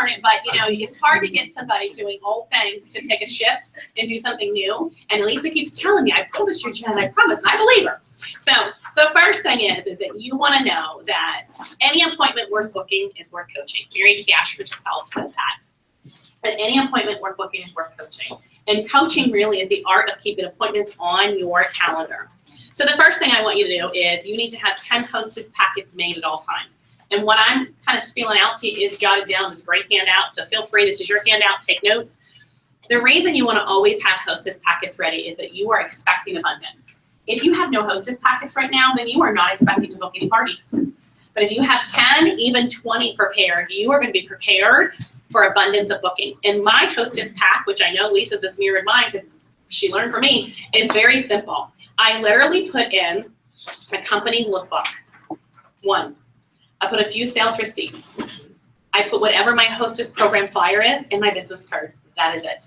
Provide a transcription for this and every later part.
darn it, but you know, it's hard to get somebody doing old things to take a shift and do something new. And Lisa keeps telling me, I promise you, Jen, I promise, and I believe her. So the first thing is that you want to know that any appointment worth booking is worth coaching. Mary Cash herself said that any appointment worth booking is worth coaching. And coaching really is the art of keeping appointments on your calendar. So the first thing I want you to do is you need to have 10 hostess packets made at all times. And what I'm kind of spilling out to you is jotted down this great handout. So feel free, this is your handout, take notes. The reason you want to always have hostess packets ready is that you are expecting abundance. If you have no hostess packets right now, then you are not expecting to book any parties. But if you have 10, even 20 prepared, you are going to be prepared for abundance of bookings. And my hostess pack, which I know Lisa's has mirrored mine because she learned from me, is very simple. I literally put in a company lookbook, one. I put a few sales receipts. I put whatever my hostess program flyer is in my business card. That is it.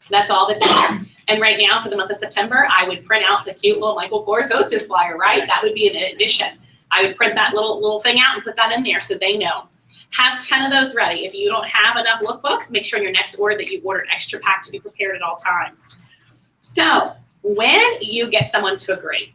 That's all that's in there. And right now, for the month of September, I would print out the cute little Michael Kors hostess flyer, right? That would be an addition. I would print that little thing out and put that in there so they know. Have 10 of those ready. If you don't have enough lookbooks, make sure in your next order that you order an extra pack to be prepared at all times. So when you get someone to agree,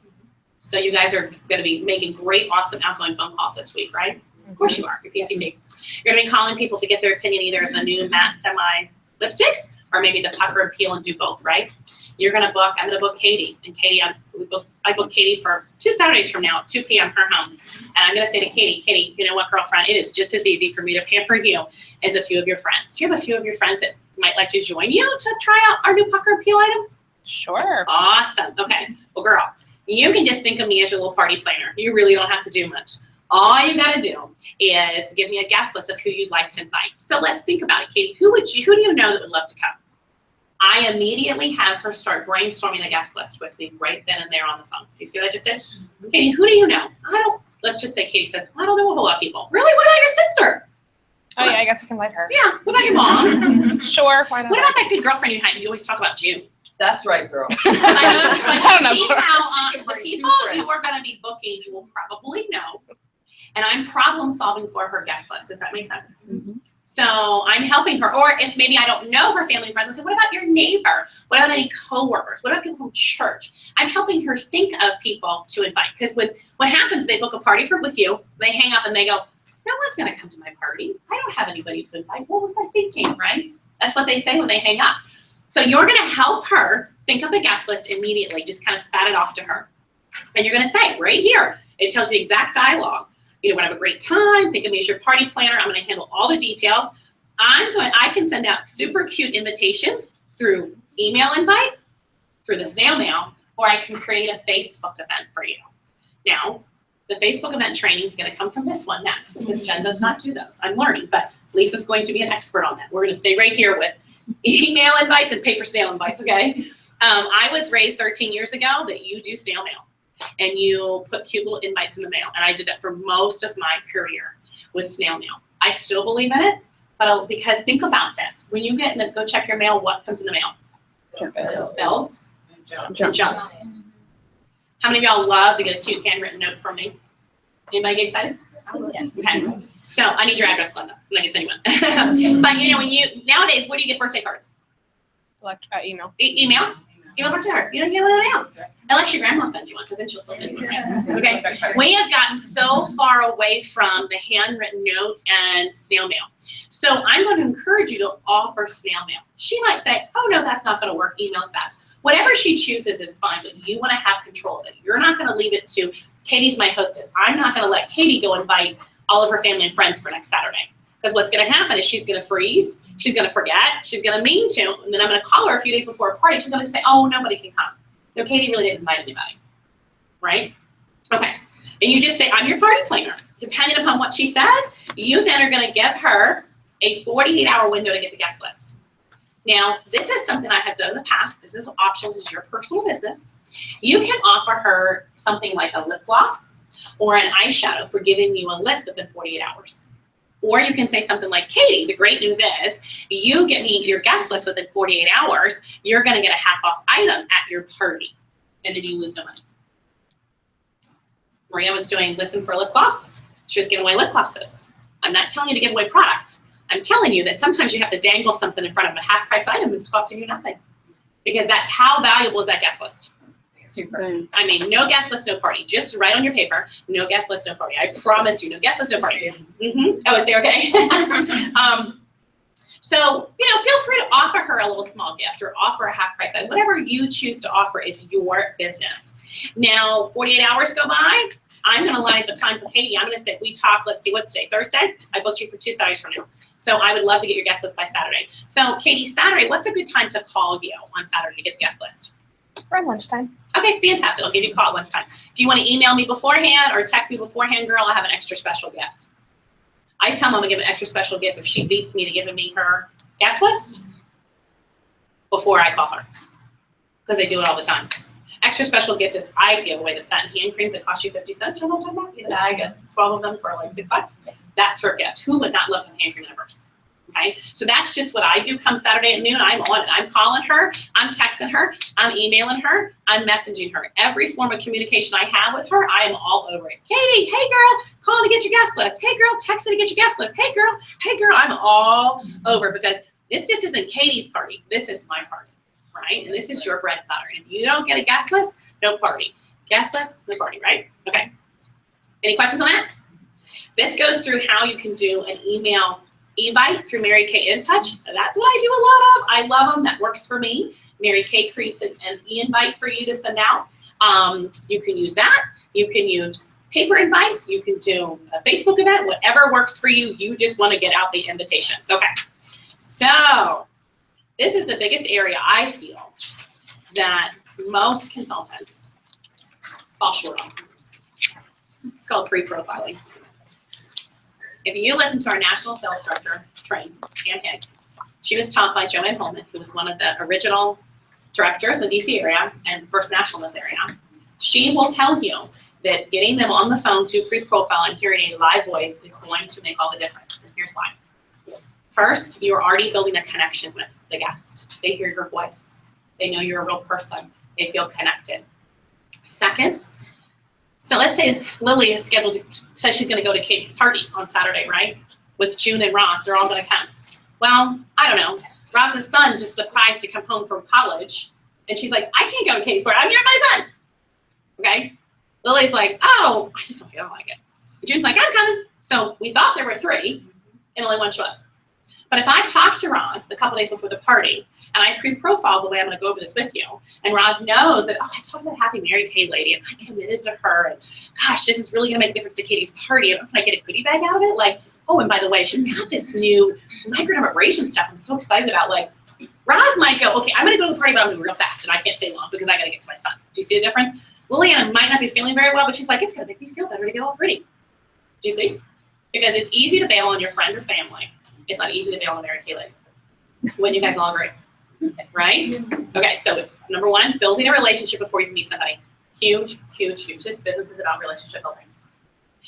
so you guys are going to be making great, awesome outgoing phone calls this week, right? Of course you are, your PCP. You're going to be calling people to get their opinion either of the new matte semi lipsticks or maybe the pucker and peel and do both, right? You're going to book, I'm going to book Katie. And Katie, I booked Katie for 2 Saturdays from now at 2 p.m. her home. And I'm going to say to Katie, Katie, you know what, girlfriend, it is just as easy for me to pamper you as a few of your friends. Do you have a few of your friends that might like to join you to try out our new pucker and peel items? Sure. Awesome. Okay. Well, girl, you can just think of me as your little party planner. You really don't have to do much. All you got to do is give me a guest list of who you'd like to invite. So let's think about it, Katie. Who do you know that would love to come? I immediately have her start brainstorming a guest list with me right then and there on the phone. Do you see what I just did? Katie, who do you know? Let's just say Katie says, I don't know a whole lot of people. Really? What about your sister? Oh, yeah, I guess I can invite her. Yeah. What about your mom? Sure, why not? What about that good girlfriend you had? You always talk about June. That's right, girl. I don't know. See how the people you are going to be booking, you will probably know. And I'm problem solving for her guest list. Does that make sense? Mm-hmm. So I'm helping her. Or if maybe I don't know her family and friends, I say, what about your neighbor? What about any coworkers? What about people from church? I'm helping her think of people to invite. Because what happens, they book a party with you, they hang up and they go, no one's going to come to my party. I don't have anybody to invite. What was I thinking, right? That's what they say when they hang up. So you're going to help her think of the guest list immediately. Just kind of spat it off to her. And you're going to say, right here, it tells you the exact dialogue. You know, when I have a great time, think of me as your party planner. I'm going to handle all the details. I can send out super cute invitations through email invite, through the snail mail, or I can create a Facebook event for you. Now, the Facebook event training is going to come from this one next because Jen does not do those. I'm learning, but Lisa's going to be an expert on that. We're going to stay right here with email invites and paper snail invites, okay? I was raised 13 years ago that you do snail mail. And you put cute little invites in the mail. And I did that for most of my career with snail mail. I still believe in it, but because think about this. When you go check your mail, what comes in the mail? Bills and junk. How many of y'all love to get a cute handwritten note from me? Anybody get excited? Yes. Okay. So I need your address, Glenda. I'm not gonna send you one. But you know, nowadays, where do you get birthday cards? Email. Email? Email birthday card. You don't get one in the mail. Unless your grandma sends you one, because then she'll still send you one. Okay. We have gotten so far away from the handwritten note and snail mail. So I'm going to encourage you to offer snail mail. She might say, oh no, that's not going to work. Email's best. Whatever she chooses is fine, but you want to have control of it. You're not going to leave it to Katie's my hostess. I'm not going to let Katie go invite all of her family and friends for next Saturday. Because what's going to happen is she's going to freeze, she's going to forget, she's going to mean to, and then I'm going to call her a few days before a party. She's going to say, oh, nobody can come. No, Katie really didn't invite anybody, right? Okay, and you just say, I'm your party planner. Depending upon what she says, you then are going to give her a 48-hour window to get the guest list. Now, this is something I have done in the past. This is optional. This is your personal business. You can offer her something like a lip gloss or an eyeshadow for giving you a list within 48 hours. Or you can say something like, Katie, the great news is you get me your guest list within 48 hours, you're going to get a half-off item at your party, and then you lose no money. Maria was doing Listen for Lip Gloss. She was giving away lip glosses. I'm not telling you to give away product. I'm telling you that sometimes you have to dangle something in front of a half-price item that's costing you nothing. Because how valuable is that guest list? Super. I mean, no guest list, no party. Just write on your paper, no guest list, no party. I promise you, no guest list, no party. I would say, okay. So, feel free to offer her a little small gift or offer a half-price item. Whatever you choose to offer, it's your business. Now, 48 hours go by, I'm going to line up a time for Katie. I'm going to say, if we talk, let's see, what's today? Thursday? I booked you for 2 Saturdays from now. So I would love to get your guest list by Saturday. So, Katie, Saturday, what's a good time to call you on Saturday to get the guest list? Around lunchtime. Okay, fantastic. I'll give you a call at lunchtime. If you want to email me beforehand or text me beforehand, girl, I have an extra special gift. I tell Mom I'm going to give an extra special gift if she beats me to giving me her guest list before I call her, because they do it all the time. Extra special gift is I give away the scent hand creams that cost you 50 cents. You know what I'm talking about? You get a bag of 12 of them for like $6. That's her gift. Who would not love to have hand cream in a purse? Okay, so that's just what I do come Saturday at noon. I'm on it. I'm calling her, I'm texting her, I'm emailing her, I'm messaging her. Every form of communication I have with her, I am all over it. Katie, hey girl, calling to get your guest list. Hey girl, texting to get your guest list. Hey girl, I'm all over, because this just isn't Katie's party. This is my party, right? And this is your bread and butter. And if you don't get a guest list, no party. Guest list, no party, right? Okay. Any questions on that? This goes through how you can do an email Evite through Mary Kay InTouch. That's what I do a lot of. I love them. That works for me. Mary Kay creates an e-invite for you to send out. You can use that. You can use paper invites. You can do a Facebook event. Whatever works for you. You just want to get out the invitations. Okay. So this is the biggest area I feel that most consultants fall short on. It's called pre-profiling. If you listen to our national sales director train, Ann Higgs, she was taught by Joanne Holman, who was one of the original directors in the DC area and first national in this area. She will tell you that getting them on the phone to pre-profile and hearing a live voice is going to make all the difference. And here's why. First, you're already building a connection with the guest. They hear your voice. They know you're a real person. They feel connected. Second, so let's say Lily is scheduled to, says she's going to go to Katie's party on Saturday, right? With June and Ross, they're all going to come. Well, I don't know. Ross's son just surprised to come home from college, and she's like, I can't go to Katie's party. I'm here with my son. Okay? Lily's like, oh, I just don't feel like it. June's like, I'm coming. So we thought there were 3, and only 1 showed up. But if I've talked to Ross a couple days before the party, and I pre-profile the way I'm going to go over this with you, and Ross knows that, oh, I talked to that Happy Mary Kay lady, and I committed to her, and gosh, this is really going to make a difference to Katie's party, and can I get a goodie bag out of it? Like, oh, and by the way, she's got this new microdermabrasion stuff I'm so excited about. Like, Ross might go, okay, I'm going to go to the party, but I'm going to be real fast, and I can't stay long because I got to get to my son. Do you see the difference? Liliana might not be feeling very well, but she's like, it's going to make me feel better to get all pretty. Do you see? Because it's easy to bail on your friend or family. It's not easy to bail on Mary Kay lady when you guys all agree, right? Okay, so it's number 1, building a relationship before you meet somebody. Huge, huge, huge. This business is about relationship building,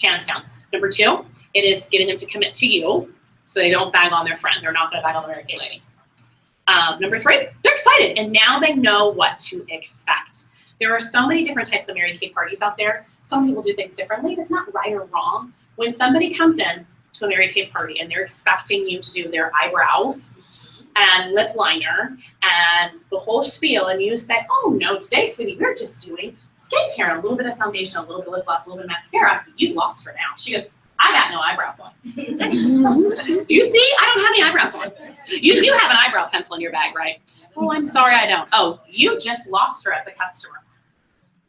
hands down. Number 2, it is getting them to commit to you so they don't bag on their friend. They're not going to bag on the Mary Kay lady. Number 3, they're excited, and now they know what to expect. There are so many different types of Mary Kay parties out there. Some people do things differently. It's not right or wrong. When somebody comes in to a Mary Kay party and they're expecting you to do their eyebrows and lip liner and the whole spiel, and you say, oh no, today, sweetie, we're just doing skincare and a little bit of foundation, a little bit of lip gloss, a little bit of mascara. You lost her now. She goes, I got no eyebrows on. Do you see? I don't have any eyebrows on. You do have an eyebrow pencil in your bag, right? Oh, I'm sorry, I don't. Oh, you just lost her as a customer.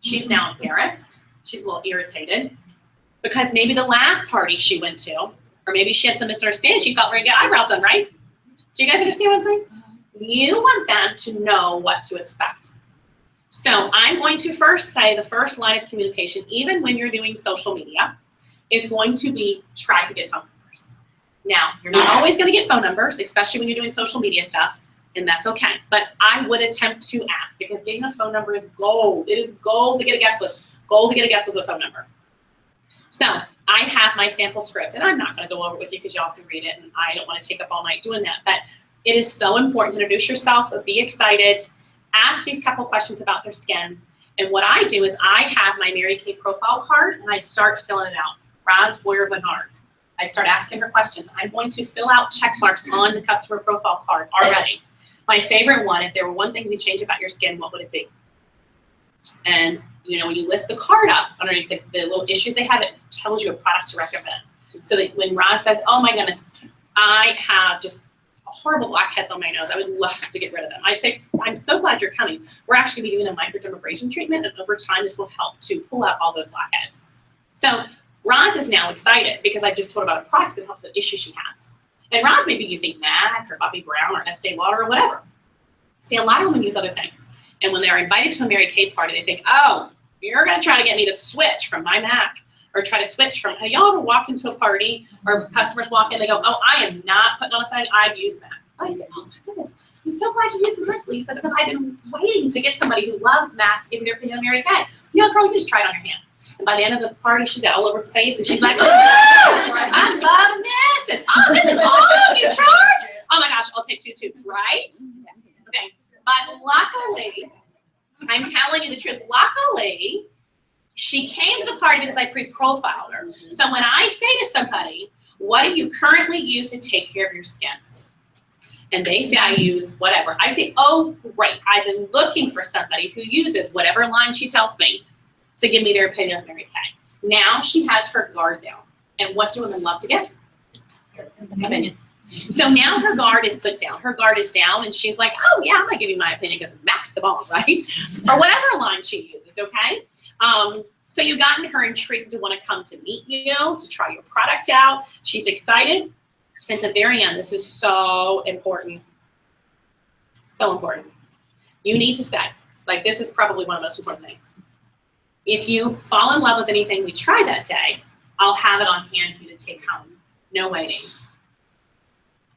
She's now embarrassed. She's a little irritated because maybe the last party she went to, or maybe she had some misunderstanding. She thought we're going to get eyebrows done, right? Do you guys understand what I'm saying? You want them to know what to expect. So I'm going to first say the first line of communication, even when you're doing social media, is going to be try to get phone numbers. Now, you're not always going to get phone numbers, especially when you're doing social media stuff, and that's okay. But I would attempt to ask, because getting a phone number is gold. It is gold to get a guest list. Gold to get a guest list with a phone number. So I have my sample script, and I'm not going to go over it with you because y'all can read it, and I don't want to take up all night doing that. But it is so important to introduce yourself, be excited, ask these couple questions about their skin. And what I do is I have my Mary Kay profile card, and I start filling it out. Roz Boyer Bernard. I start asking her questions. I'm going to fill out check marks on the customer profile card already. My favorite one, if there were one thing to change about your skin, what would it be? And when you lift the card up underneath the little issues they have, it tells you a product to recommend. So that when Roz says, oh my goodness, I have just horrible blackheads on my nose, I would love to get rid of them, I'd say, I'm so glad you're coming. We're actually going to be doing a microdermabrasion treatment, and over time this will help to pull out all those blackheads. So Roz is now excited because I just told her about a product that helps the issue she has. And Roz may be using MAC or Bobbi Brown or Estee Lauder or whatever. See, a lot of women use other things. And when they're invited to a Mary Kay party, they think, oh, you're going to try to get me to switch from my MAC or try to switch from, have y'all ever walked into a party or customers walk in, they go, oh, I am not putting on a sign, I've used MAC. I say, oh my goodness, I'm so glad you used the MAC, Lisa, because I've been waiting to get somebody who loves MAC to give me their opinion on Mary Kay. Girl, you can just try it on your hand. And by the end of the party, she's got all over her face, and she's like, oh, I'm loving this, and oh, this is all you charge? Oh my gosh, I'll take 2 tubes, right? Okay, but luckily, I'm telling you the truth, luckily, she came to the party because I pre-profiled her. So when I say to somebody, what do you currently use to take care of your skin? And they say, I use whatever. I say, oh, great. I've been looking for somebody who uses whatever line she tells me to give me their opinion of Mary Kay. Now she has her guard down. And what do women love to give? Opinion. So now her guard is put down. Her guard is down, and she's like, oh, yeah, I'm going to give you my opinion because Mac's the bomb, right? Or whatever line she uses, okay? So you've gotten her intrigued to want to come to meet you, to try your product out. She's excited. At the very end, this is so important. So important. You need to say, like, this is probably one of the most important things. If you fall in love with anything we try that day, I'll have it on hand for you to take home. No waiting.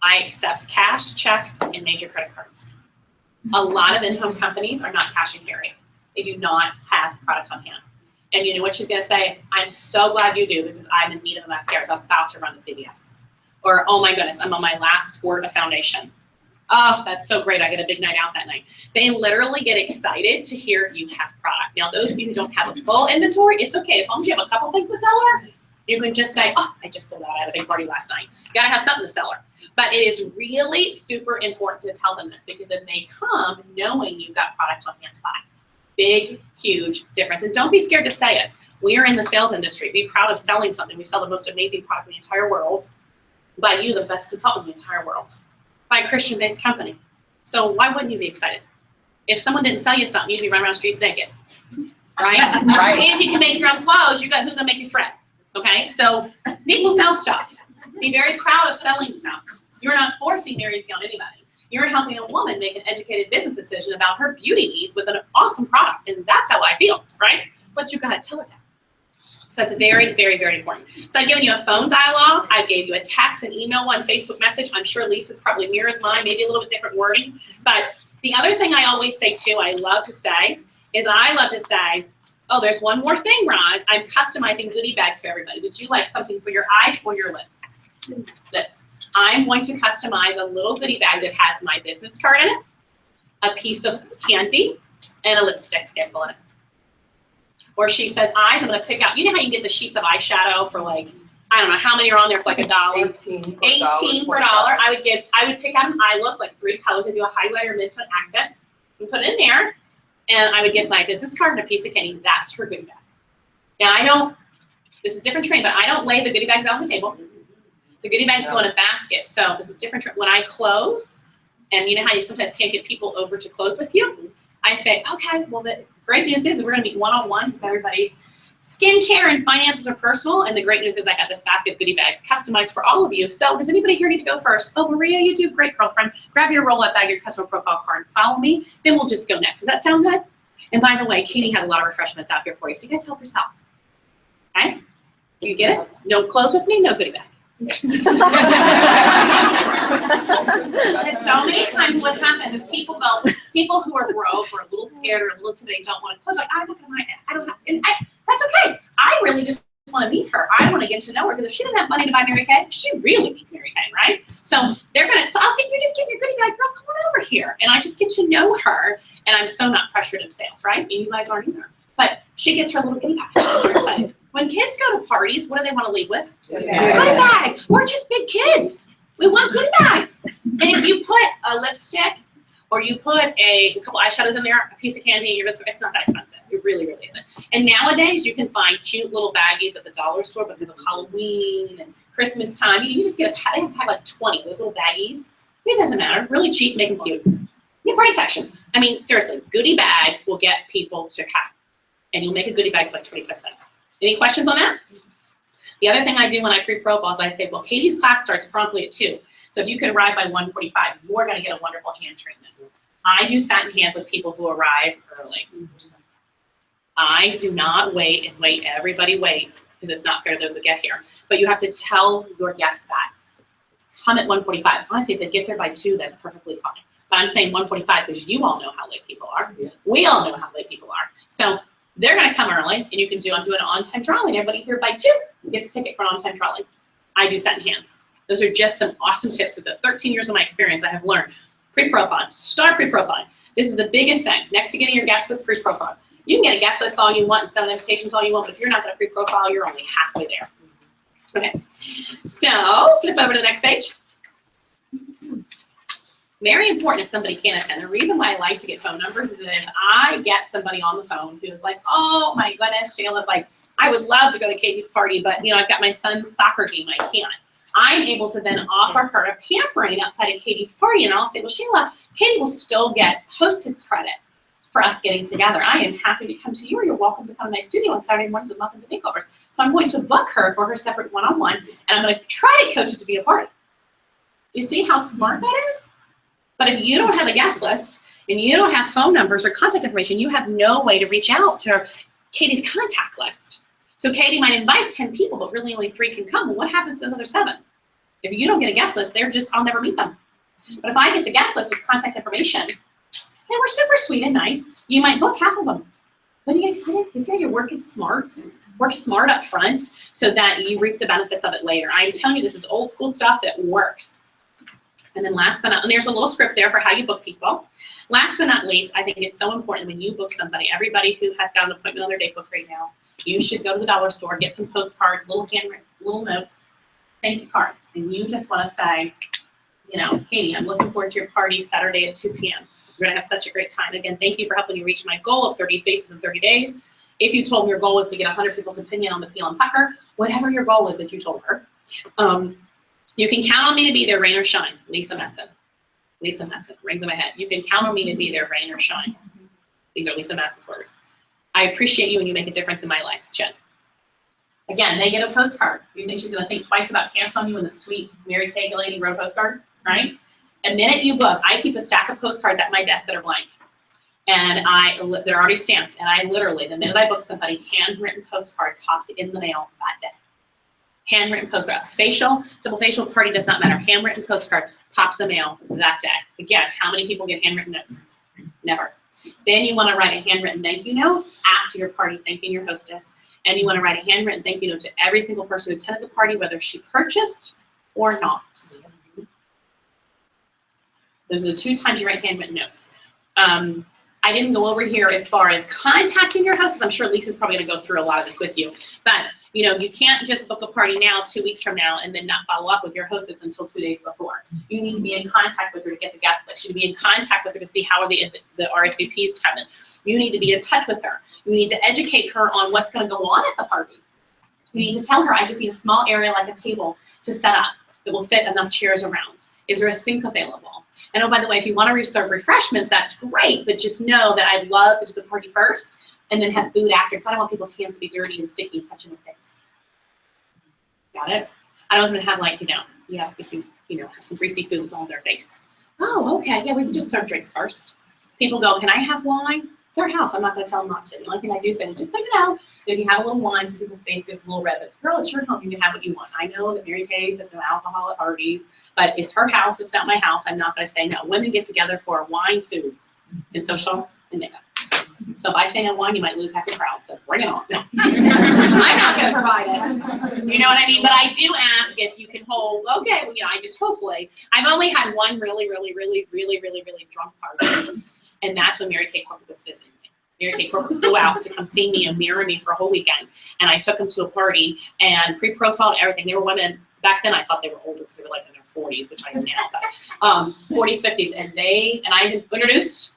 I accept cash, check, and major credit cards. A lot of in-home companies are not cash and carry. They do not have products on hand. And you know what she's going to say? I'm so glad you do because I'm in need of a mascara. I'm about to run to CVS. Or, oh my goodness, I'm on my last squirt of foundation. Oh, that's so great. I get a big night out that night. They literally get excited to hear you have product. Now, those of you who don't have a full inventory, it's okay. As long as you have a couple things to sell her, you can just say, oh, I just sold out. I had a big party last night. You got to have something to sell her. But it is really super important to tell them this because then they come knowing you've got product on hand to buy. Big, huge difference. And don't be scared to say it. We are in the sales industry. Be proud of selling something. We sell the most amazing product in the entire world. By you, the best consultant in the entire world. By a Christian-based company. So why wouldn't you be excited? If someone didn't sell you something, you'd be running around the streets naked. Right? Right. And if you can make your own clothes, who's going to make you thread? Okay? So people sell stuff. Be very proud of selling stuff. You're not forcing Mary Kay on anybody. You're helping a woman make an educated business decision about her beauty needs with an awesome product. And that's how I feel, right? But you got to tell her that. So it's very, very, very important. So I've given you a phone dialogue. I gave you a text, an email one, Facebook message. I'm sure Lisa's probably mirrors mine, maybe a little bit different wording. But the other thing I always say too, I love to say, oh, there's one more thing, Roz. I'm customizing goodie bags for everybody. Would you like something for your eyes or your lips? This. I'm going to customize a little goodie bag that has my business card in it, a piece of candy, and a lipstick sample in it. Or she says eyes, I'm going to pick out, you know how you can get the sheets of eyeshadow for like, I don't know how many are on there for like $1? 18 per dollar. I would pick out an eye look, like 3 colors, and do a highlighter, mid-tone accent, and put it in there. And I would give my business card and a piece of candy. That's her goodie bag. Now this is different training, but I don't lay the goodie bags out on the table. The goodie bags go in a basket. So this is different. When I close, and you know how you sometimes can't get people over to close with you, I say, okay, well, the great news is we're going to meet one-on-one because everybody's skincare and finances are personal. And the great news is I got this basket of goodie bags customized for all of you. So does anybody here need to go first? Oh, Maria, you do great, girlfriend. Grab your roll-up bag, your customer profile card, and follow me. Then we'll just go next. Does that sound good? And by the way, Katie has a lot of refreshments out here for you. So you guys help yourself. Okay? You get it? No close with me, no goodie bag. So many times what happens is people who are broke or a little scared or a little intimidated don't want to close. Like, I look at my, I don't have, and that's okay. I really just want to meet her. I want to get to know her because if she doesn't have money to buy Mary Kay, she really needs Mary Kay, right? So I'll say, you're just getting your goodie bag, girl, come on over here. And I just get to know her, and I'm so not pressured in sales, right? And you guys aren't either. But she gets her little goodie bag. We're excited. When kids go to parties, what do they want to leave with? Goodie Goodie bag. We're just big kids. We want goodie bags. And if you put a lipstick or you put a couple eyeshadows in there, a piece of candy in your biscuit, it's not that expensive. It really, really isn't. And nowadays you can find cute little baggies at the dollar store because of Halloween and Christmas time. You can just get they have like 20 of those little baggies. It doesn't matter. Really cheap, make them cute. Yeah, party section. I mean, seriously, goodie bags will get people to come. And you'll make a goodie bag for like 25 cents. Any questions on that? The other thing I do when I pre-profile is I say, well, Katie's class starts promptly at 2. So if you could arrive by 1:45, you're going to get a wonderful hand treatment. I do satin hands with people who arrive early. I do not wait and wait. Everybody wait because it's not fair to those who get here. But you have to tell your guests that. Come at 1:45. Honestly, if they get there by 2, that's perfectly fine. But I'm saying 1:45 because you all know how late people are. Yeah. We all know how late people are. So they're going to come early, and you can do, I'm doing an on-time trolley, and everybody here by 2 gets a ticket for an on-time trolley. I do satin hands. Those are just some awesome tips with the 13 years of my experience I have learned. Pre-profile, start pre-profile. This is the biggest thing. Next to getting your guest list, pre-profile. You can get a guest list all you want and send invitations all you want, but if you're not going to pre-profile, you're only halfway there. Okay, so flip over to the next page. Very important if somebody can't attend. The reason why I like to get phone numbers is that if I get somebody on the phone who's like, oh my goodness, Shayla's like, I would love to go to Katie's party, but you know, I've got my son's soccer game, I can't. I'm able to then offer her a pampering outside of Katie's party, and I'll say, well, Shayla, Katie will still get hostess credit for us getting together. I am happy to come to you, or you're welcome to come to my studio on Saturday mornings with muffins and makeovers. So I'm going to book her for her separate one-on-one, and I'm going to try to coach it to be a part. Do you see how smart that is? But if you don't have a guest list, and you don't have phone numbers or contact information, you have no way to reach out to Katie's contact list. So Katie might invite 10 people, but really only 3 can come. Well, what happens to those other 7? If you don't get a guest list, I'll never meet them. But if I get the guest list with contact information, and we're super sweet and nice, you might book half of them. Don't you get excited? You see how you're working smart? Work smart up front so that you reap the benefits of it later. I'm telling you, this is old school stuff that works. And then last but not, and there's a little script there for how you book people. Last but not least, I think it's so important when you book somebody, everybody who has got an appointment on their date book right now, you should go to the dollar store, get some postcards, little handwritten, little notes, thank you cards. And you just want to say, you know, Katie, I'm looking forward to your party Saturday at 2 p.m. We're going to have such a great time. Again, thank you for helping me reach my goal of 30 faces in 30 days. If you told me your goal was to get 100 people's opinion on the peel and pucker, whatever your goal is, if you told her, you can count on me to be there, rain or shine. Lisa Matson. Lisa Matson, rings in my head. You can count on me to be there, rain or shine. These are Lisa Matson's words. I appreciate you and you make a difference in my life, Jen. Again, they get a postcard. You think she's gonna think twice about canceling on you when the sweet Mary Kay lady wrote a postcard, right? The minute you book, I keep a stack of postcards at my desk that are blank. And they're already stamped. And I literally, the minute I book somebody, handwritten postcard popped in the mail that day. Handwritten postcard. Facial, double facial, party does not matter. Handwritten postcard popped in the mail that day. Again, how many people get handwritten notes? Never. Then you want to write a handwritten thank you note after your party, thanking your hostess. And you want to write a handwritten thank you note to every single person who attended the party, whether she purchased or not. Those are the 2 times you write handwritten notes. I didn't go over here as far as contacting your hostess. I'm sure Lisa's probably going to go through a lot of this with you. But, you know, you can't just book a party now, 2 weeks from now, and then not follow up with your hostess until 2 days before. You need to be in contact with her to get the guest list. You need to be in contact with her to see how are the RSVPs coming. You need to be in touch with her. You need to educate her on what's going to go on at the party. You need to tell her, I just need a small area like a table to set up that will fit enough chairs around. Is there a sink available? And oh, by the way, if you want to reserve refreshments, that's great, but just know that I'd love to do the party first and then have food after, because I don't want people's hands to be dirty and sticky and touching their face. Got it? I don't want them to have, like, if you have some greasy foods on their face. Oh, okay, yeah, we can just serve drinks first. People go, can I have wine? It's our house. I'm not going to tell them not to. The only thing I do say is just think it out. If you have a little wine, so people's face gets a little red. But girl, it's your home. You can have what you want. I know that Mary Kay says no alcohol at parties, but it's her house. It's not my house. I'm not going to say no. Women get together for wine, food, and social and makeup. So if I say no wine, you might lose half your crowd. So bring it on. No. I'm not going to provide it. You know what I mean? But I do ask if you can hold. Okay, well, I just hopefully. I've only had one really drunk party. And that's when Mary Kay Corporate was visiting me. Mary Kay Corporate flew out to come see me and mirror me for a whole weekend. And I took them to a party and pre-profiled everything. They were women. Back then I thought they were older because they were like in their 40s, which I am now, but 40s, 50s. And I introduced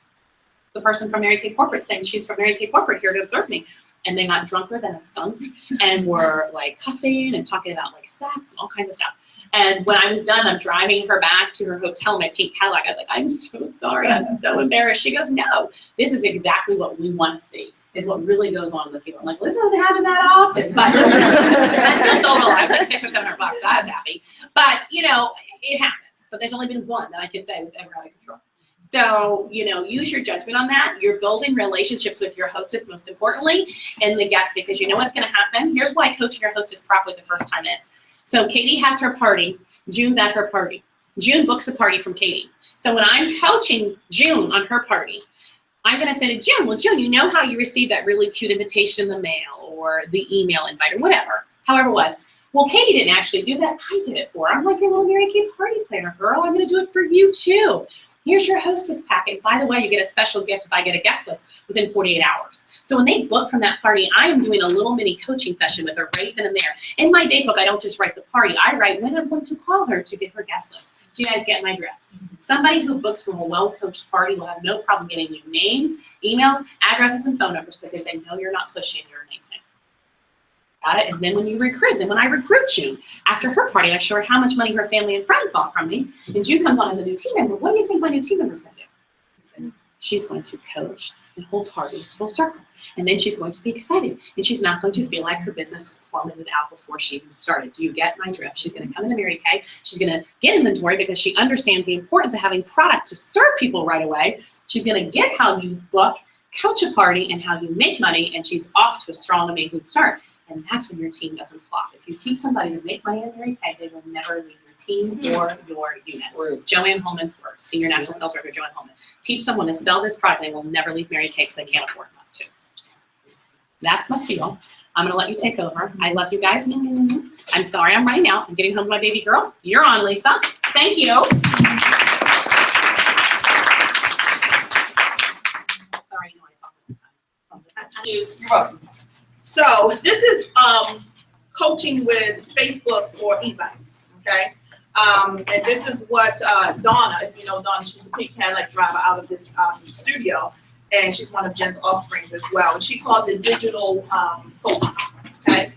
the person from Mary Kay Corporate saying, she's from Mary Kay Corporate here to observe me. And they got drunker than a skunk and were like cussing and talking about like sex and all kinds of stuff. And when I was done, I'm driving her back to her hotel in my pink Cadillac. I was like, I'm so sorry. I'm so embarrassed. She goes, no, this is exactly what we want to see, is what really goes on in the field. I'm like, well, this doesn't happen that often. But I still sold a lot. I was like $600 or $700. So I was happy. But, you know, it happens. But there's only been one that I can say was ever out of control. So, you know, use your judgment on that. You're building relationships with your hostess, most importantly, and the guests, because you know what's going to happen. Here's why coaching your hostess properly the first time is. So Katie has her party. June's at her party. June books a party from Katie. So when I'm coaching June on her party, I'm going to say to June, well, June, you know how you received that really cute invitation in the mail or the email invite or whatever, however it was. Well, Katie didn't actually do that. I did it for her. I'm like your little Mary Kay party planner, girl. I'm going to do it for you, too. Here's your hostess packet. By the way, you get a special gift if I get a guest list within 48 hours. So when they book from that party, I am doing a little mini coaching session with her right then and there. In my date book, I don't just write the party. I write when I'm going to call her to get her guest list. So you guys get my drift. Somebody who books from a well-coached party will have no problem getting you names, emails, addresses, and phone numbers because they know you're not pushing your amazing. Got it? And then when I recruit June, after her party, I show her how much money her family and friends bought from me. And June comes on as a new team member. What do you think my new team member's going to do? She's going to coach and hold parties full circle. And then she's going to be excited. And she's not going to feel like her business has plummeted out before she even started. Do you get my drift? She's going to come into Mary Kay. She's going to get inventory because she understands the importance of having product to serve people right away. She's going to get how you book, coach a party, and how you make money. And she's off to a strong, amazing start. And that's when your team doesn't flop. If you teach somebody to make money in Mary Kay, they will never leave your team or your unit. Joanne Holman's work, Senior National Sales Director Joanne Holman. Teach someone to sell this product, they will never leave Mary Kay because they can't afford not to. That's my spiel. I'm going to let you take over. I love you guys. I'm sorry I'm running out. I'm getting home to my baby girl. You're on, Lisa. Thank you. Sorry, you know I talk all the time. So this is coaching with Facebook or eBay, okay? And this is what Donna, if you know Donna, she's a pink Cadillac driver out of this studio, and she's one of Jen's offsprings as well. And she calls it digital coaching, okay?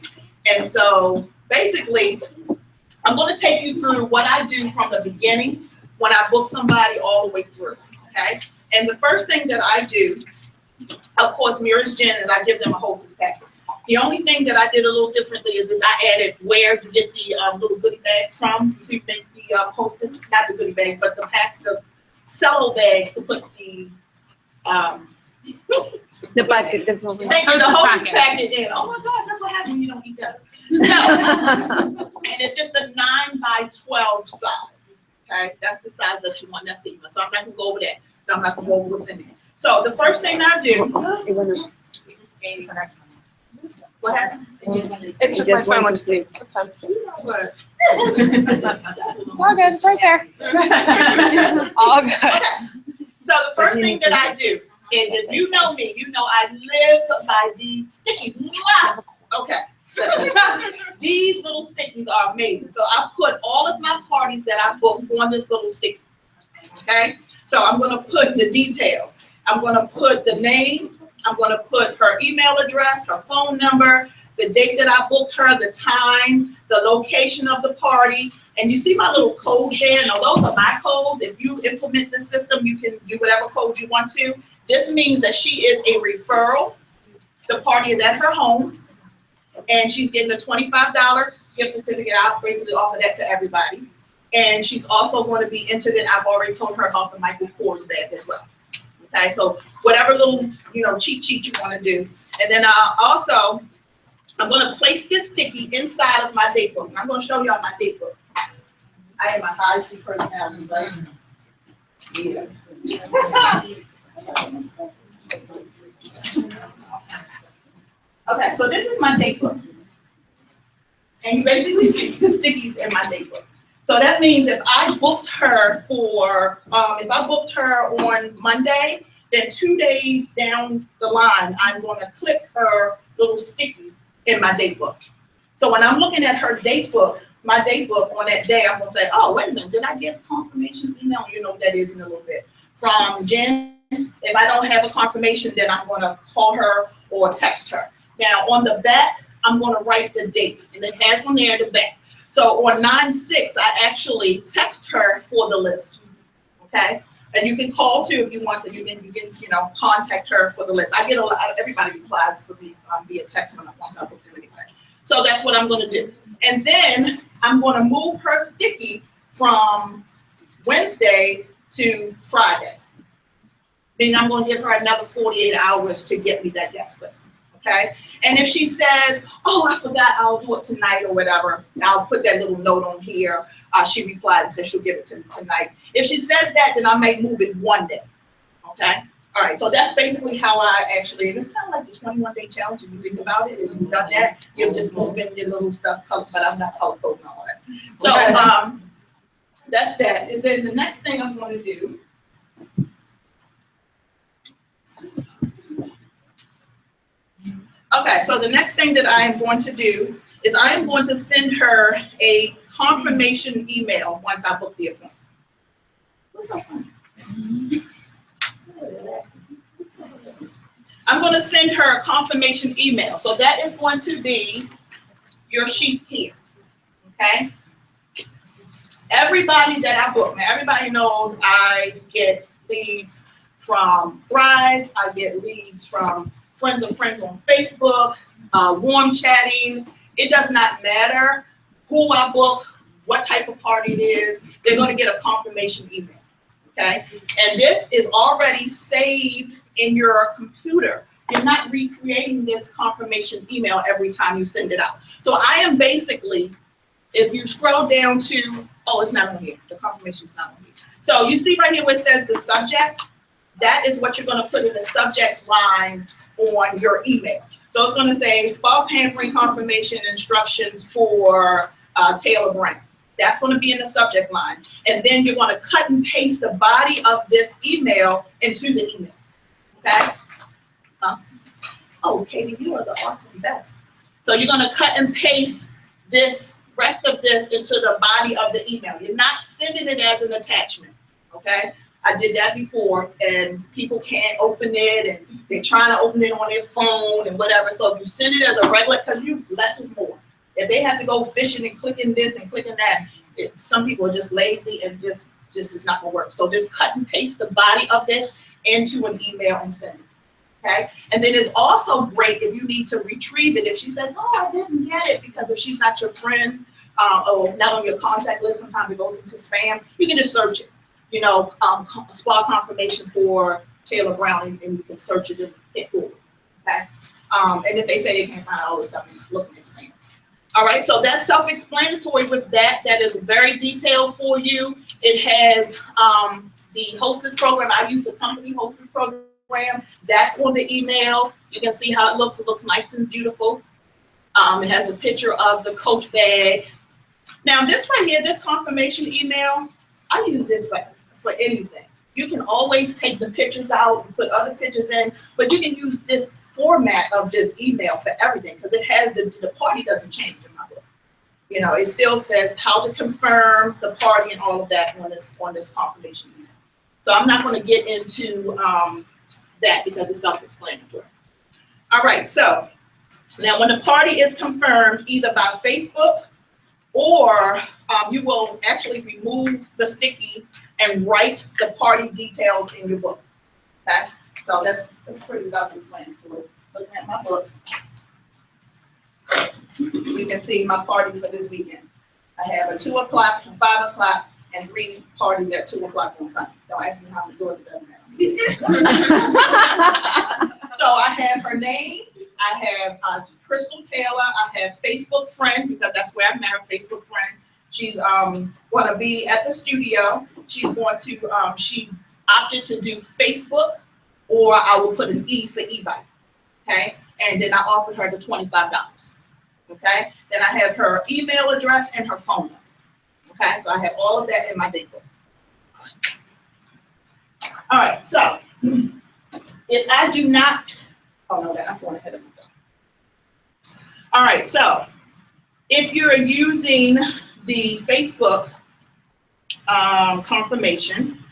And so basically, I'm going to take you through what I do from the beginning when I book somebody all the way through, okay? And the first thing that I do, of course, mirrors Jen, and I give them a hostess package. The only thing that I did a little differently is I added where you get the little goodie bags from to make the hostess, not the goodie bags, but the cello bags to put the bucket, the hostess packet in. Oh my gosh, that's what happens when you don't eat that. So, and it's just a 9x12 size. Okay, that's the size that you want. That's the email. So I'm not gonna go over that. No, I'm not gonna go over what's in there. So the first thing I do. What happened? It's just my phone went to sleep. That's fine. What? It's all good. It's right there. All good. Okay. So the first thing that I do is, if you know me, you know I live by these stickies. Okay. So, these little stickies are amazing. So I put all of my parties that I booked on this little sticky. Okay. So I'm going to put the details. I'm going to put the name. I'm going to put her email address, her phone number, the date that I booked her, the time, the location of the party. And you see my little code there. Now, those are my codes. If you implement this system, you can do whatever code you want to. This means that she is a referral. The party is at her home. And she's getting a $25 gift certificate. I'll basically offer that to everybody. And she's also going to be entered in. I've already told her about the Michael Kors bag as well. Okay, so whatever little, cheat sheet you want to do. And then I'm going to place this sticky inside of my date book. I'm going to show y'all my date book. I am a high C personality, right? Yeah. Okay, so this is my date book. And you basically see the stickies in my date book. So that means if I booked her on Monday, then 2 days down the line, I'm going to click her little sticky in my date book. So when I'm looking at her date book, my date book on that day, I'm going to say, oh, wait a minute, did I get a confirmation email? You know what that is in a little bit. From Jen, if I don't have a confirmation, then I'm going to call her or text her. Now on the back, I'm going to write the date, and it has one there at the back. So on 9/6, I actually text her for the list. Okay, and you can call too if you want to. You can contact her for the list. I get a lot. Everybody replies for me via text once I book them anyway. So that's what I'm going to do. And then I'm going to move her sticky from Wednesday to Friday. Then I'm going to give her another 48 hours to get me that guest list. Okay. And if she says, oh, I forgot, I'll do it tonight or whatever, I'll put that little note on here. She replied and said she'll give it to me tonight. If she says that, then I may move it one day. Okay. All right. So that's basically how I actually, it's kind of like the 21-day challenge. If you think about it, if you've done that, you're just moving your little stuff, but I'm not color coding all that. So that's that. And then the next thing I'm going to do, okay, so the next thing that I am going to do is I am going to send her a confirmation email once I book the appointment. What's so funny? I'm going to send her a confirmation email. So that is going to be your sheet here, okay? Everybody that I book, now everybody knows I get leads from brides, I get leads from friends of friends on Facebook, warm chatting. It does not matter who I book, what type of party it is, they're going to get a confirmation email, okay? And this is already saved in your computer. You're not recreating this confirmation email every time you send it out. So I am basically, if you scroll down to, oh, it's not on here. The confirmation's not on here. So you see right here where it says the subject? That is what you're going to put in the subject line on your email. So it's going to say spa pampering confirmation instructions for Taylor Brown. That's going to be in the subject line. And then you're going to cut and paste the body of this email into the email. Okay? Oh, Katie, you are the awesome best. So you're going to cut and paste this rest of this into the body of the email. You're not sending it as an attachment. Okay? I did that before, and people can't open it, and they're trying to open it on their phone and whatever. So if you send it as a regular, because less is more. If they have to go fishing and clicking this and clicking that, some people are just lazy and just is not gonna work. So just cut and paste the body of this into an email and send it. Okay, and then it's also great if you need to retrieve it. If she says, "Oh, I didn't get it," because if she's not your friend or not on your contact list, sometimes it goes into spam. You can just search it. You know, spa confirmation for Taylor Brown, and you can search it and hit forward. Okay, and if they say they can't find all this stuff, look at spam. All right, so that's self-explanatory with that. That is very detailed for you. It has the hostess program. I use the company hostess program. That's on the email. You can see how it looks. It looks nice and beautiful. It has a picture of the Coach bag. Now this right here, this confirmation email, I use this for anything. You can always take the pictures out and put other pictures in, but you can use this format of this email for everything because it has the party doesn't change in my book. You know, it still says how to confirm the party and all of that on this confirmation email. So I'm not going to get into that because it's self-explanatory. All right, so now when the party is confirmed either by Facebook or you will actually remove the sticky and write the party details in your book. Okay, so that's pretty self-explanatory. Looking at my book, you can see my parties for this weekend. I have a 2 o'clock, a 5 o'clock, and 3 parties at 2 o'clock on Sunday. Don't ask me how to do it, it doesn't matter. So I have her name, I have Crystal Taylor, I have Facebook friend, because that's where I met her, Facebook friend. She's going to be at the studio. She's going to, she opted to do Facebook, or I will put an E for Evite, okay? And then I offered her the $25, okay? Then I have her email address and her phone number, okay? So I have all of that in my date book. All right, so if I do not, oh no, I'm going ahead of myself. All right, so if you're using the Facebook confirmation,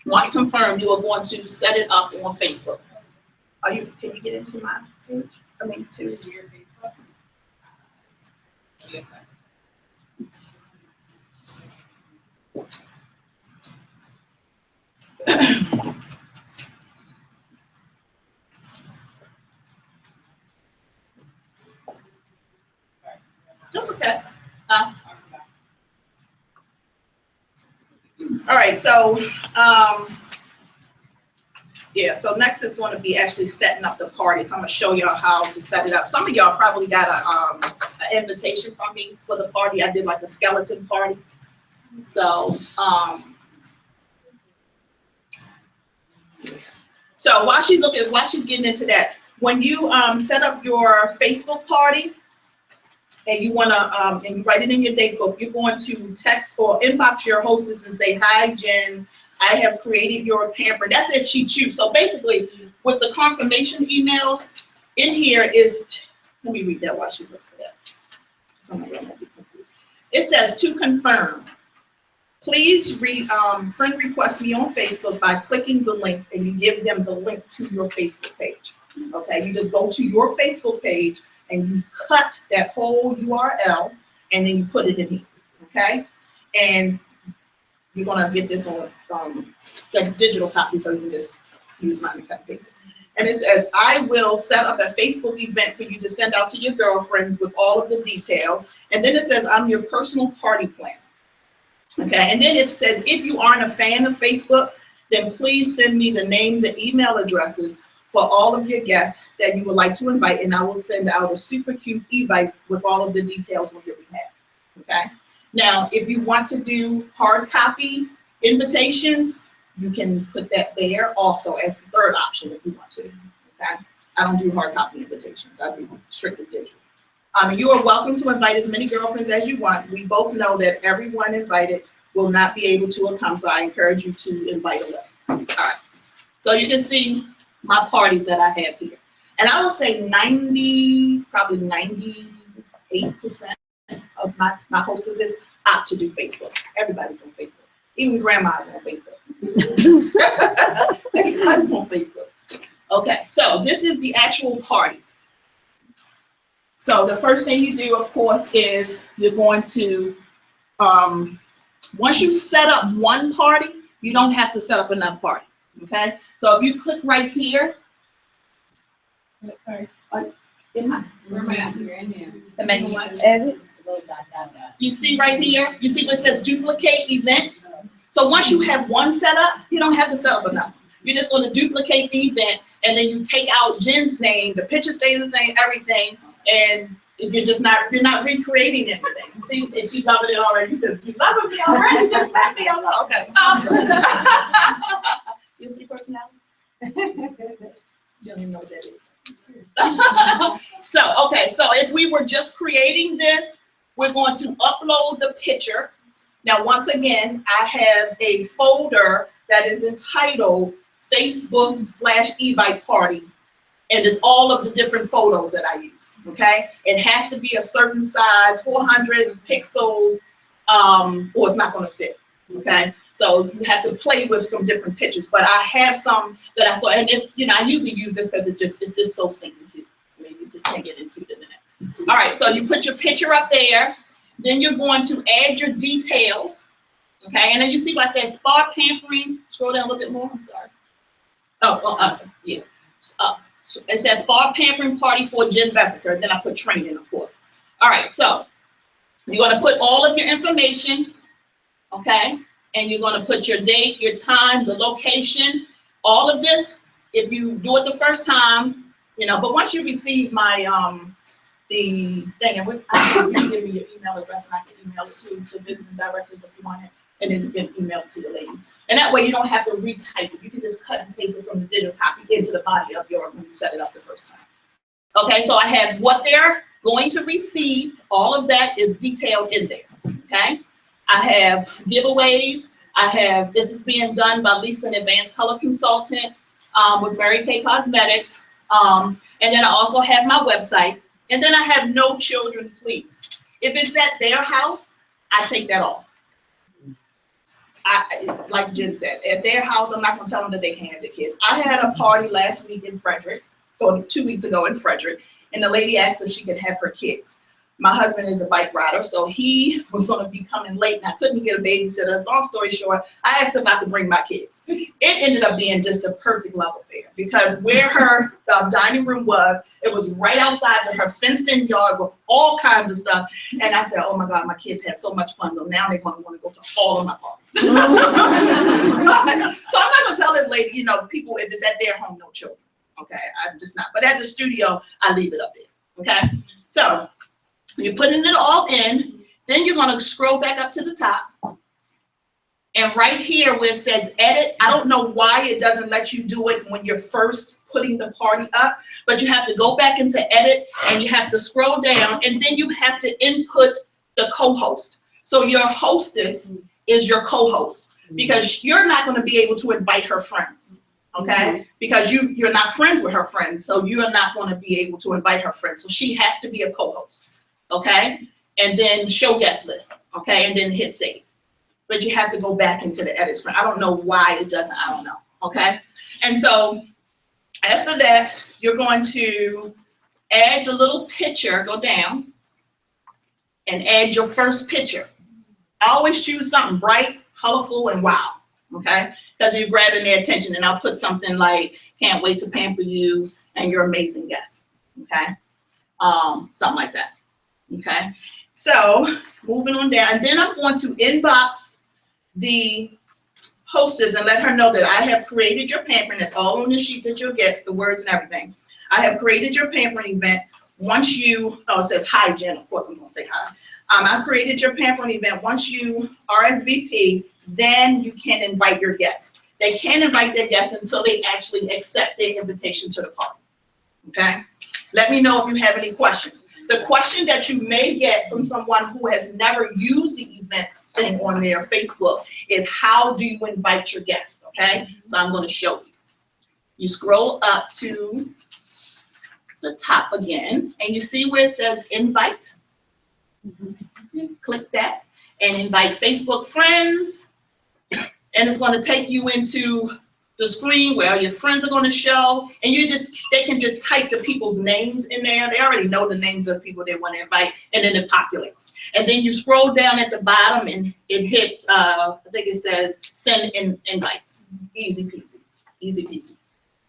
once confirmed, you are going to set it up on Facebook. Can you get into my page? I mean, to your Facebook. Yes, that's okay. All right, so yeah, so next is going to be actually setting up the party. So I'm going to show y'all how to set it up. Some of y'all probably got an invitation from me for the party. I did like a skeleton party. So so while she's getting into that, when you set up your Facebook party and you want to and you write it in your date book, you're going to text or inbox your hostess and say, "Hi, Jen, I have created your pamper." That's if she chooses. So basically, with the confirmation emails, in here is, let me read that while she's up for that. So I'm not be confused. It says, "To confirm, please friend request me on Facebook by clicking the link," and you give them the link to your Facebook page. Okay, you just go to your Facebook page and you cut that whole URL and then you put it in here. Okay, and you're gonna get this on like a digital copy, so you can just use mine and cut and paste it. And it says, "I will set up a Facebook event for you to send out to your girlfriends with all of the details." And then it says, "I'm your personal party planner." Okay, and then it says, "If you aren't a fan of Facebook, then please send me the names and email addresses for all of your guests that you would like to invite, and I will send out a super cute invite with all of the details on your behalf." Okay. Now, if you want to do hard copy invitations, you can put that there also as the third option if you want to. Okay. I don't do hard copy invitations. I do strictly digital. You are welcome to invite as many girlfriends as you want. We both know that everyone invited will not be able to come, so I encourage you to invite a list. All right. So you can see my parties that I have here. And I will say probably 98% of my hostesses opt to do Facebook. Everybody's on Facebook. Even grandma's on Facebook. Everybody's on Facebook. Okay, so this is the actual party. So the first thing you do, of course, is you're going to, once you set up one party, you don't have to set up another party, okay? So if you click right here, Sorry. Where am I at? You're in there. The menu. You see right here, you see what it says duplicate event? So once you have one set up, you don't have to set up another. You're just going to duplicate the event, and then you take out Jen's name, the picture stays the same, everything, and you're not recreating anything. See, and she's loving it already. She's loving me already. Just let me alone. Okay. Awesome. You see personality? You don't even know what that is. So, okay, so if we were just creating this, we're going to upload the picture. Now, once again, I have a folder that is entitled Facebook/Evite Party, and it's all of the different photos that I use, okay? It has to be a certain size, 400 pixels, or it's not gonna fit, okay? So you have to play with some different pictures, but I have some that I saw, and if, I usually use this because it's just so stinking cute. I mean, you just can't get any cuter than that. All right, so you put your picture up there, then you're going to add your details, okay? And then you see what I said, spa pampering, scroll down a little bit more, I'm sorry. Yeah. It says spa pampering party for Jen Vesiker, then I put training, of course. All right, so you're gonna put all of your information, okay? And you're gonna put your date, your time, the location, all of this. If you do it the first time, but once you receive my, the thing, and I can give me your email address and I can email it to visiting directors if you want it, and then you can email it to the ladies. And that way you don't have to retype it. You can just cut and paste it from the digital copy into the body of your, when you set it up the first time. Okay, so I have what they're going to receive. All of that is detailed in there, okay? I have giveaways. This is being done by Lisa, an advanced color consultant. with Mary Kay Cosmetics. And then I also have my website. And then I have no children, please. If it's at their house, I take that off. Like Jen said, at their house, I'm not going to tell them that they can't have their kids. I had a party last week in Frederick, or 2 weeks ago in Frederick, and the lady asked if she could have her kids. My husband is a bike rider, so he was going to be coming late, and I couldn't get a babysitter. Long story short, I asked if I could bring my kids. It ended up being just a perfect love affair, because where her dining room was, it was right outside of her fenced-in yard with all kinds of stuff. And I said, oh my God, my kids had so much fun, though. Now they're going to want to go to all of my parties. So I'm not going to tell this lady, you know, people, if it's at their home, no children. Okay, I'm just not. But at the studio, I leave it up there. Okay, so you're putting it all in. Then you're going to scroll back up to the top. And right here where it says edit, I don't know why it doesn't let you do it when you're first putting the party up, but you have to go back into edit and you have to scroll down, and then you have to input the co-host. So your hostess is your co-host, because you're not going to be able to invite her friends. Okay, because you're not friends with her friends, so you're not going to be able to invite her friends. So she has to be a co-host. Okay, and then show guest list. Okay, and then hit save. But you have to go back into the edit screen. I don't know why it doesn't. I don't know. Okay, and so after that, you're going to add the little picture. Go down and add your first picture. I always choose something bright, colorful, and wow. Okay, because you're grabbing their attention. And I'll put something like, can't wait to pamper you and your amazing guest. Okay, something like that. Okay, so moving on down. And then I'm going to inbox the hostess and let her know that I have created your pampering. That's all on the sheet that you'll get, the words and everything. I have created your pampering event. Once you, oh, it says hi, Jen. Of course I'm going to say hi. I've created your pampering event. Once you RSVP, then you can invite your guests. They can't invite their guests until they actually accept their invitation to the party. Okay? Let me know if you have any questions. The question that you may get from someone who has never used the event thing on their Facebook is, how do you invite your guests? Okay? So I'm going to show you. You scroll up to the top again, and you see where it says invite. Click that and invite Facebook friends. And it's going to take you into the screen where your friends are going to show, and they can just type the people's names in there. They already know the names of people they want to invite, and then it populates. And then you scroll down at the bottom and it hits, I think it says send invites. Easy peasy, easy peasy.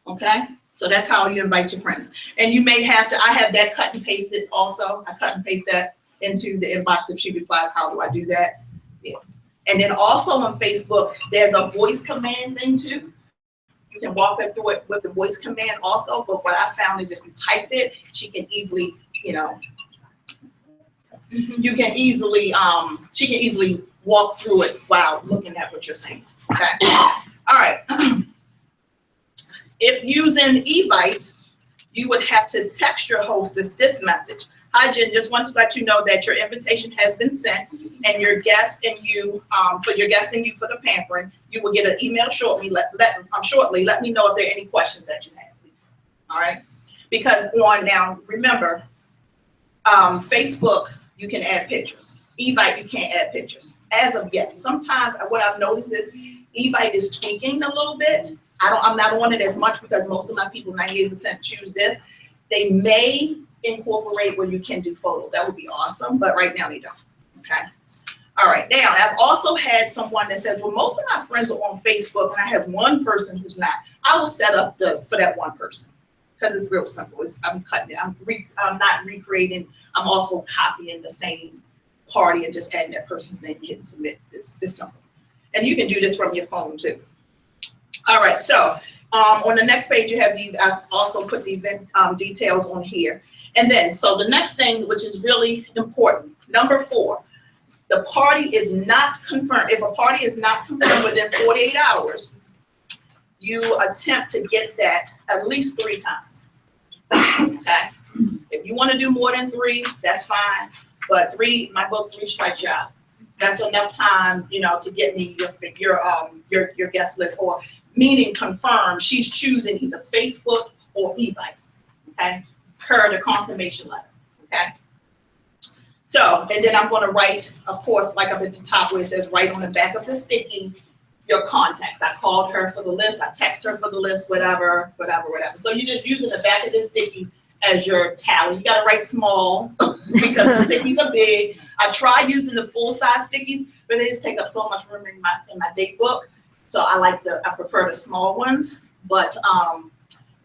Okay, so that's how you invite your friends. And you may have to, I have that cut and pasted also. I cut and paste that into the inbox if she replies, how do I do that? Yeah. And then also on Facebook, there's a voice command thing too. You can walk her through it with the voice command also, but what I found is if you type it, she can easily, you know, you can easily, she can easily walk through it while looking at what you're saying. Okay. All right. If using Evite, you would have to text your hostess this message. Hi, Jen, just wanted to let you know that your invitation has been sent, and your guest and you, for your guest and you for the pampering, you will get an email shortly. Shortly. Let me know if there are any questions that you have, please. All right? Because now, remember, Facebook, you can add pictures. Evite, you can't add pictures as of yet. Sometimes what I've noticed is Evite is tweaking a little bit. I'm not on it as much because most of my people, 98%, choose this. They may incorporate where you can do photos. That would be awesome, but right now they don't. Okay. All right. Now, I've also had someone that says, well, most of my friends are on Facebook, and I have one person who's not. I will set up for that one person because it's real simple. I'm cutting it. I'm not recreating. I'm also copying the same party and just adding that person's name and hitting submit. It's this simple. And you can do this from your phone too. All right. So on the next page, you have I've also put the event details on here. And then, so the next thing, which is really important, number 4, the party is not confirmed. If a party is not confirmed within 48 hours, you attempt to get that at least 3 times. Okay? If you want to do more than 3, that's fine. But 3, my book, 3 strikes you out. That's enough time, you know, to get me your guest list, or meaning confirmed, she's choosing either Facebook or e-bike, okay, per the confirmation letter, okay? So, and then I'm gonna write, of course, like up at the top where it says write on the back of the sticky, your contacts. I called her for the list, I text her for the list, whatever. So you're just using the back of the sticky as your tally. You gotta write small because the stickies are big. I tried using the full-size stickies, but they just take up so much room in my date book. So I prefer the small ones, but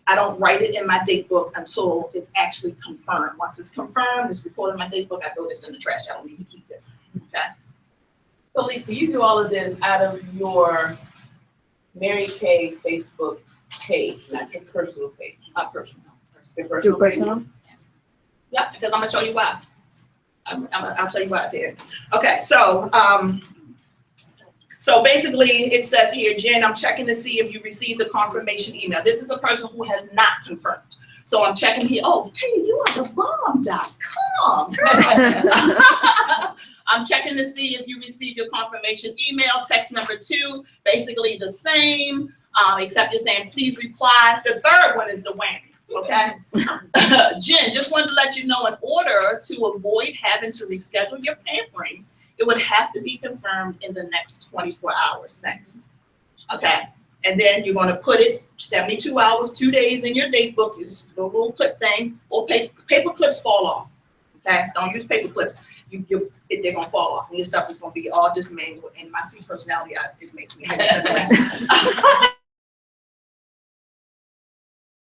I don't write it in my date book until it's actually confirmed. Once it's confirmed, it's recorded in my date book, I throw this in the trash. I don't need to keep this, okay? So Lisa, you do all of this out of your Mary Kay Facebook page, not your personal page. Not personal. Your Do personal page. personal? Yeah, because I'm gonna show you why. I'll tell you why I did. Okay, so so basically it says here, Jen, I'm checking to see if you received the confirmation email. This is a person who has not confirmed. So I'm checking here, oh, hey, you are the bomb.com. I'm checking to see if you received your confirmation email. Text number 2, basically the same, except you're saying, please reply. The third one is the whammy, okay? Jen, just wanted to let you know, in order to avoid having to reschedule your pampering, it would have to be confirmed in the next 24 hours. Thanks. Okay. And then you're going to put it 72 hours, 2 days in your date book, is the little clip thing, or paper clips fall off. Okay. Don't use paper clips. They're going to fall off, and your stuff is going to be all just manual. And my C personality, it makes me